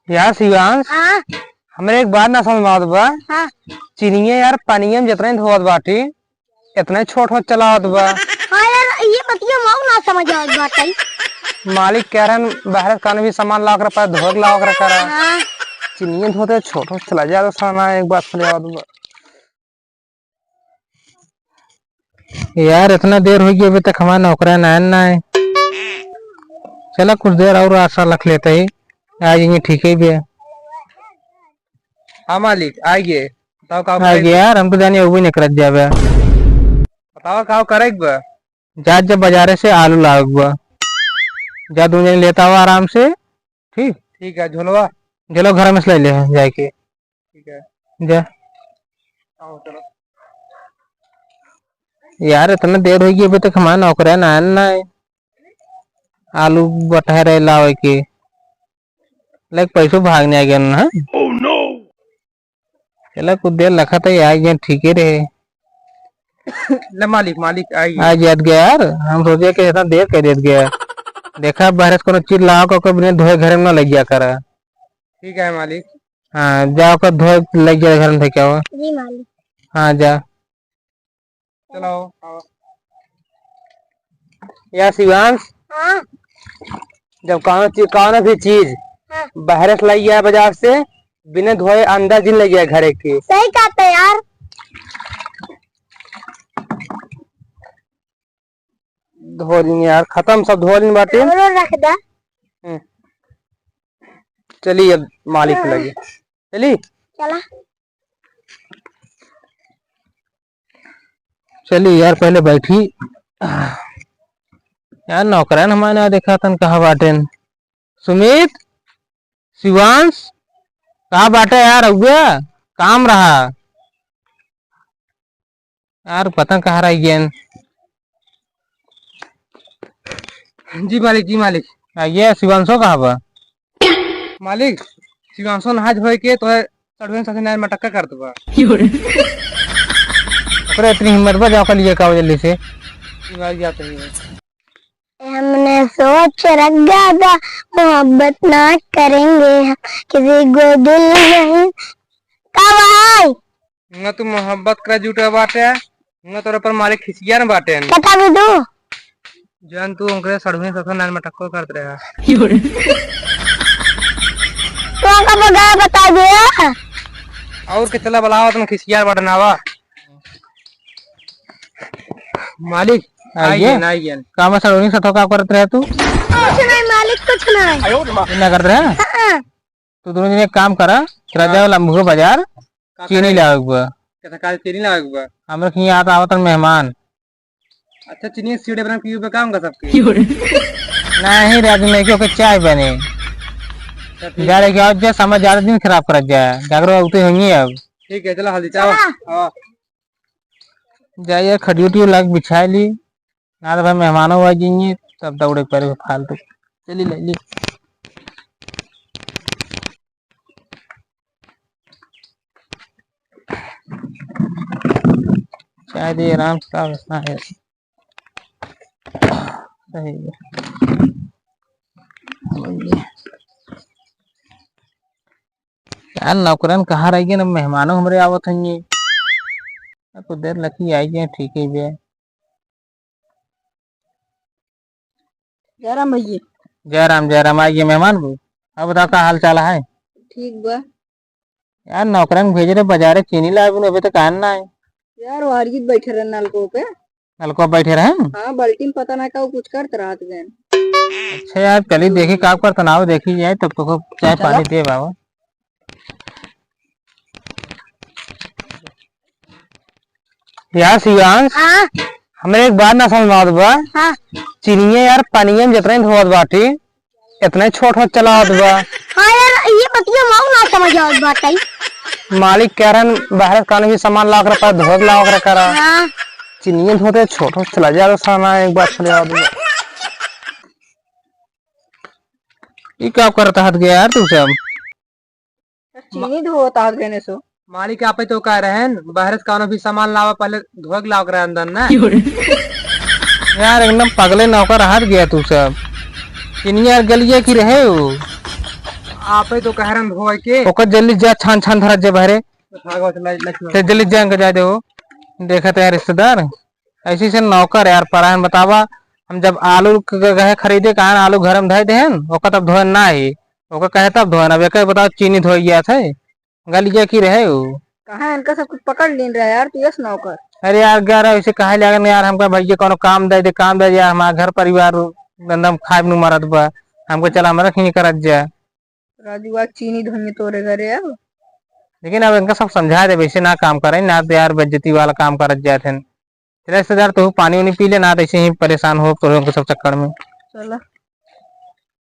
यार शिवांश, हाँ हमरे एक बात ना समझ में आवत बा। हाँ चिनिया यार पानिया में जितने धोवत बाटी इतने छोट छोट चलावत बा। हाँ यार, ये बतिया मऊ ना समझ आवत बाटे। मालिक कह रहे बाहर कान भी सामान ला कर पास धोक ला कर करा। हाँ चिनिया धोते छोट छोट चला जा तो साना एक बात समझ आवत बा। यार इतना देर हो गई अभी तक हमारा नौकरा ना है। चला कुछ देर और आशा रख लेते ही आ जाएंगे। ठीक है भी। हाँ मालिक आइए। बताओ का आइए यार, हम तो जानिए वो भी नहीं कर दिया। बताओ का करे बा। जा जब बाजारे से आलू लाग बा, जा दो जन लेता हुआ आराम से। ठीक ठीक है। झोलवा झोलो घर में से ले जाके। ठीक है जा। आओ चलो। यार इतना देर हो गई अभी तक हमारा नौकरा ना है। आलू बटा रहे लावे के लाइक पैसों भागने आ गया ना। oh, no! चला कुछ देर लखा था आ गया। ठीक ही रहे। ले मालिक मालिक आज याद गया यार। हम सोचे कि इतना देर कर देत गया। देखा बाहर को चीज लाओ को बिना धोए घर में ना लग गया करा। ठीक है मालिक। हाँ जाओ कर धोए लग गया घर में क्या हुआ। जी मालिक। हाँ जा चलो आओ। यार शिवांश, हाँ जब कौन भी चीज हाँ बाहर से लाई गया बाजार से बिना धोए अंदर दिन लग गया घर के। सही कहते यार। धो दिन यार खत्म सब धो दिन बाटे। और रख दा। चलिए अब मालिक लगे चली। चला चलिए यार पहले बैठी। यार नौकरान हमारे ना देखा था कहा बाटेन। सुमित शिवांश कहा बाटे यार अगुआ काम रहा यार पता कहा रही गेन। जी मालिक जी मालिक। ये शिवांशो कहा बा मालिक। शिवांशो नहा धोए के तो सड़वे साथे नार मटक्का कर दबा। ओकरे इतनी हिम्मत बा जाओ कल ये का जल्दी से जाते हैं। हमने सोच रखा था मोहब्बत ना करेंगे हम किसी को दिल नहीं। कब आई न तू मोहब्बत कर जुटे बाटे न तोरे पर मालिक खिसिया न बाटे बता भी दो। जान तू ओकरे सड़वे साथे नार मटक्को करत रहा। तो कब गया बता दिया। और के चला बलावा तुम खिसिया बाटे नावा। मालिक आइए ना आइए। काम सड़ोनी सतो का करत रहे तू। कुछ नहीं मालिक कुछ नहीं। ना करत रहे तू दोनों दिन एक काम करा राजा वाला मुझे बाजार चीनी लाग चीनी लाग हमरा के यहाँ आवत मेहमान। अच्छा चीनी सीढ़े बना पीऊ पे काम कर सबके नहीं राज में क्यों चाय बने जा रहे क्या जा समझ ज्यादा दिन खराब कर जाए जागरो उते होंगे अब। ठीक है चलो हल्दी चाओ जाइए खड़ी उठी लग बिछा ली ना तो भाई मेहमानों आ जाएंगे तब दौड़े पर फालतू। चली ले ली चाय दे आराम से है सही है। यार नौकरन कहाँ रह गए ना मेहमानों हमारे आवत हैं कुछ देर लगी आई गए। ठीक है भैया जयराम भैया। जयराम आइए मेहमान को। अब बताओ का हाल चाल है। ठीक बा यार नौकरन भेज रहे बाजारे चीनी लाए अभी तक आना है। यार वारगी बैठे रहे नलको पे। नलको बैठे रहे। हाँ बाल्टी में पता ना का कुछ करते रहा थे। अच्छा यार चलिए देखी का कर तनाव देखी जाए तब तो चाय पानी दे बाबा। यार शिवांश, हाँ हमरे एक बात ना समझ में आवत बा। हाँ चिनिया यार पानिया में जितने धोवत बाटी इतने छोट छोट चलावत बा। हाँ यार, ये बतिया मऊ ना समझ आवत बाटे। मालिक कह रहे बाहर कान भी सामान ला कर पास धोक ला कर करा। हाँ चिनिया धोते छोट छोट चला जा तो साना एक बात समझ आवत बा। ये क्या करता हाथ गया यार तू सब। चीनी धोता हाथ गने सो। मालिक आप तो कह रहे हैं बाहर से कौन भी सामान लावा पहले धोक लाओ कर अंदर ना। यार एकदम पगले नौकर हाथ गया तू सब। चिनिया गलिया की रहे हो। आप ही तो कह रहे धोए के ओकर जल्दी जा छान छान धरत जे बहरे ते जल्दी जान के जा दे हो देखा तो यार रिश्तेदार ऐसी से नौकर यार परायन बतावा हम जब आलू गए खरीदे कहा आलू घर में धोए देहन ओका तब धोए ना ही ओका कहे तब धोए अब एक बताओ चीनी धोई गया थे गलिया की रहे वो कहा इनका सब कुछ पकड़ लीन रहा यार तू यस नौकर। अरे यार ग्यारह वैसे कहे लगे यार हमका भैया कोनो काम दे यार हमारा घर परिवार एकदम खाए नु मरत बा हमको चला हम रख नहीं करत जा राजू आज चीनी धोने तोरे घरे अब लेकिन अब इनका सब समझा दे वैसे ना काम करे ना तो यार बेइज्जती वाला काम करत जाते रिश्तेदार तो पानी वानी पी ले ना तो ऐसे ही परेशान हो तो सब चक्कर में चला